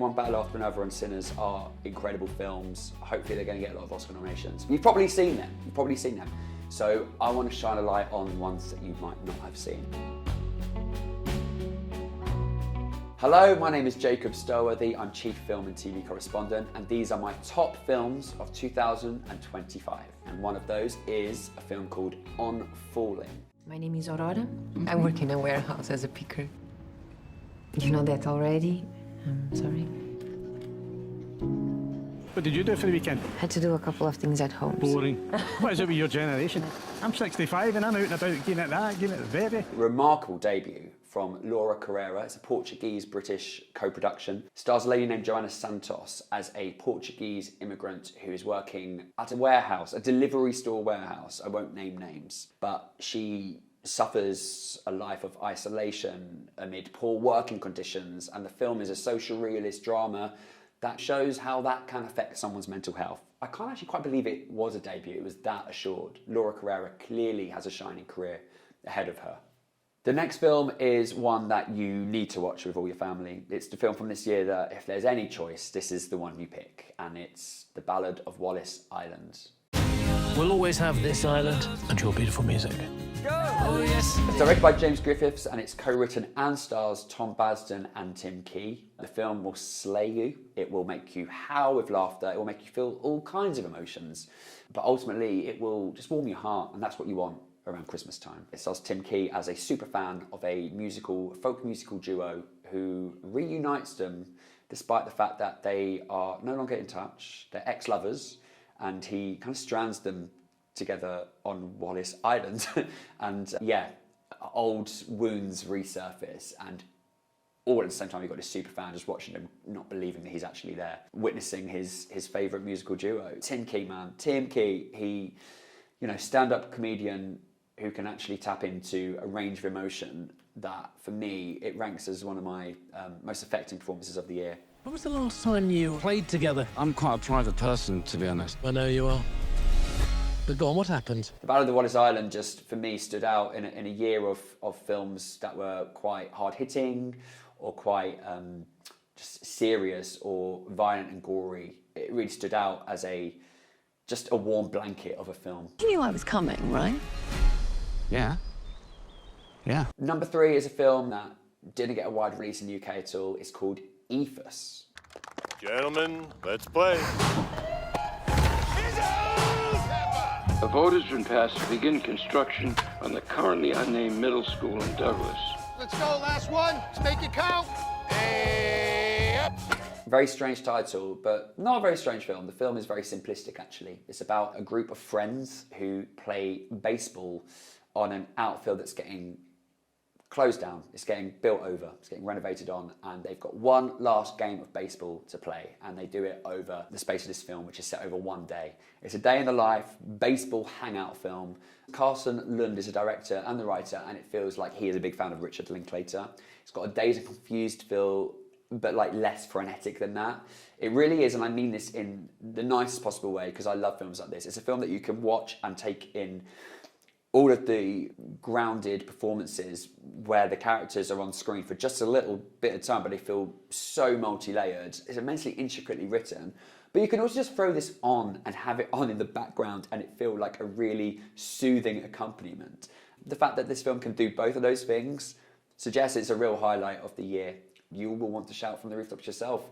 One Battle After Another and Sinners are incredible films. Hopefully they're going to get a lot of Oscar nominations. You've probably seen them. So I want to shine a light on ones that you might not have seen. Hello, my name is Jacob Stolworthy. I'm Chief Film and TV Correspondent, and these are my top films of 2025. And one of those is a film called On Falling. My name is Aurora. I work in a warehouse as a picker. You know that already? I'm sorry. What did you do for the weekend? Had to do a couple of things at home. Boring. What is it with your generation? I'm 65 and I'm out and about getting at that, getting at the very. Remarkable debut from Laura Carreira. It's a Portuguese-British co-production. Stars a lady named Joana Santos as a Portuguese immigrant who is working at a warehouse, a delivery store warehouse. I won't name names, but she suffers a life of isolation amid poor working conditions, and the film is a social realist drama that shows how that can affect someone's mental health. I can't actually quite believe it was a debut, it was that assured. Laura Carreira clearly has a shining career ahead of her. The next film is one that you need to watch with all your family. It's the film from this year that, if there's any choice, this is the one you pick, and it's The Ballad of Wallace Island. We'll always have this island and your beautiful music. Oh, yes. It's directed by James Griffiths and it's co-written and stars Tom Basden and Tim Key. The film will slay you. It will make you howl with laughter. It will make you feel all kinds of emotions. But ultimately, it will just warm your heart, and that's what you want around Christmas time. It stars Tim Key as a super fan of a folk musical duo who reunites them despite the fact that they are no longer in touch. They're ex-lovers, and he kind of strands them together on Wallace Island. And yeah, old wounds resurface, and all at the same time you've got this super fan just watching him, not believing that he's actually there, witnessing his favourite musical duo. Tim Key, man. Tim Key, he, stand-up comedian who can actually tap into a range of emotion that, for me, it ranks as one of my most affecting performances of the year. When was the last time you played together? I'm quite a private person, to be honest. I know you are. But go on, what happened? The Ballad of Wallace Island just, for me, stood out in a year of films that were quite hard-hitting or quite just serious or violent and gory. It really stood out as just a warm blanket of a film. You knew I was coming, right? Yeah. Yeah. Number 3 is a film that didn't get a wide release in the UK at all. It's called Ephus. Gentlemen, let's play. A vote has been passed to begin construction on the currently unnamed middle school in Douglas. Let's go, last one. Let's make it count. Hey, up. Very strange title, but not a very strange film. The film is very simplistic, actually. It's about a group of friends who play baseball on an outfield that's getting closed down. It's getting built over, it's getting renovated on, and they've got one last game of baseball to play, and they do it over the space of this film, which is set over one day. It's a day in the life baseball hangout film. Carson Lund is the director and the writer, and it feels like he is a big fan of Richard Linklater. It's got a Dazed and Confused feel, but like less frenetic than that. It really is, and I mean this in the nicest possible way, because I love films like this. It's a film that you can watch and take in all of the grounded performances where the characters are on screen for just a little bit of time, but they feel so multi-layered. It's immensely intricately written. But you can also just throw this on and have it on in the background and it feel like a really soothing accompaniment. The fact that this film can do both of those things suggests it's a real highlight of the year. You will want to shout from the rooftops yourself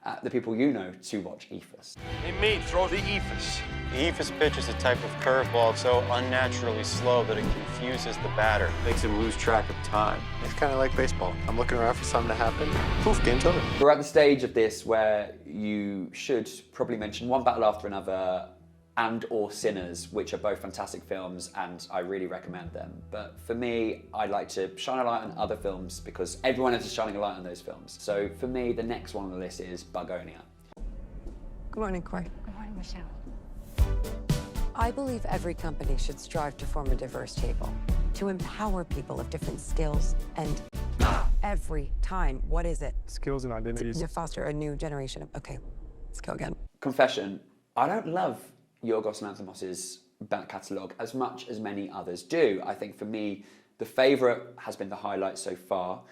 at the people you know to watch Ephus. Hey, mate, throw the Ephus. The Ephus pitch is a type of curveball so unnaturally slow that it confuses the batter. Makes him lose track of time. It's kind of like baseball. I'm looking around for something to happen. Poof, game's over. We're at the stage of this where you should probably mention One Battle After Another and or Sinners, which are both fantastic films, and I really recommend them. But for me, I'd like to shine a light on other films because everyone else is shining a light on those films. So for me, the next one on the list is Bugonia. Good morning, Corey. Good morning, Michelle. I believe every company should strive to form a diverse table, to empower people of different skills, and every time, what is it? Skills and identities. To foster a new generation of, okay, let's go again. Confession, I don't love Yorgos Lanthimos' back catalogue as much as many others do. I think for me, The Favourite has been the highlight so far.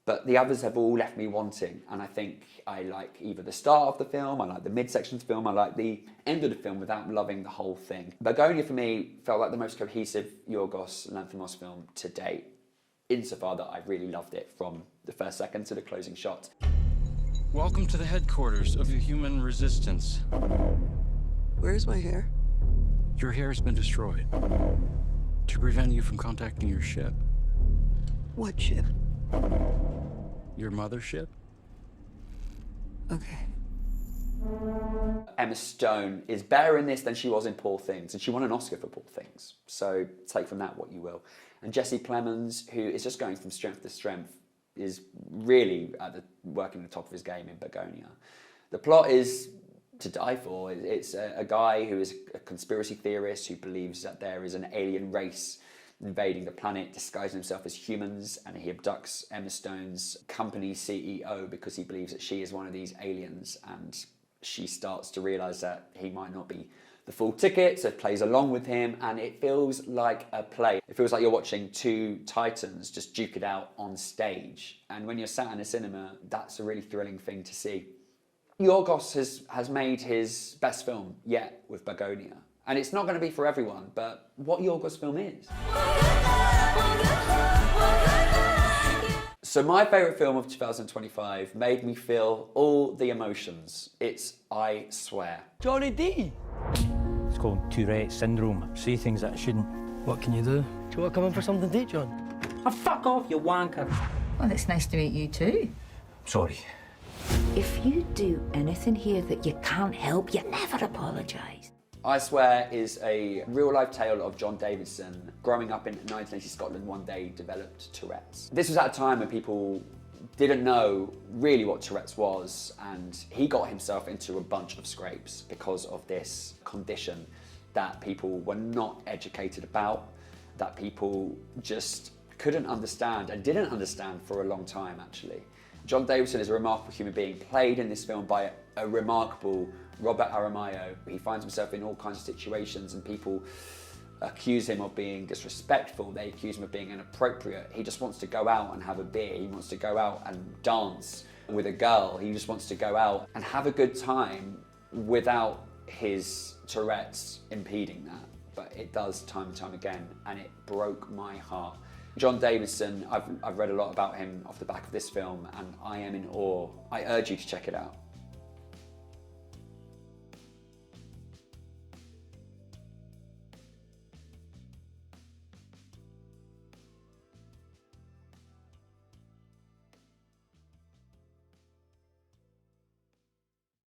But the others have all left me wanting, and I think I like either the start of the film, I like the midsection of the film, I like the end of the film without loving the whole thing. Bugonia for me felt like the most cohesive Yorgos Lanthimos film to date, insofar that I really loved it from the first second to the closing shot. Welcome to the headquarters of the human resistance. Where's my hair? Your hair has been destroyed to prevent you from contacting your ship. What ship? Your mothership? Okay. Emma Stone is better in this than she was in Poor Things, and she won an Oscar for Poor Things, so take from that what you will. And Jesse Plemons, who is just going from strength to strength, is really working at the top of his game in Bugonia. The plot is to die for. It's a guy who is a conspiracy theorist who believes that there is an alien race invading the planet, disguising himself as humans, and he abducts Emma Stone's company CEO because he believes that she is one of these aliens, and she starts to realise that he might not be the full ticket, so plays along with him, and it feels like a play. It feels like you're watching two titans just duke it out on stage, and when you're sat in a cinema, that's a really thrilling thing to see. Yorgos has made his best film yet with Bugonia, and it's not going to be for everyone, but what Yorgos film is. So my favourite film of 2025 made me feel all the emotions. It's I Swear. Johnny D! It's called Tret syndrome. Say things that I shouldn't. What can you do? Do you want to come in for something to eat, John? Oh, fuck off, you wanker. Well, it's nice to meet you too. Sorry. If you do anything here that you can't help, you never apologise. I Swear is a real-life tale of John Davidson growing up in 1980 Scotland, one day developed Tourette's. This was at a time when people didn't know really what Tourette's was, and he got himself into a bunch of scrapes because of this condition that people were not educated about, that people just couldn't understand and didn't understand for a long time, actually. John Davidson is a remarkable human being, played in this film by a remarkable Robert Aramayo. He finds himself in all kinds of situations and people accuse him of being disrespectful, they accuse him of being inappropriate. He just wants to go out and have a beer, he wants to go out and dance with a girl, he just wants to go out and have a good time without his Tourette's impeding that. But it does time and time again, and it broke my heart. John Davidson, I've read a lot about him off the back of this film, and I am in awe. I urge you to check it out.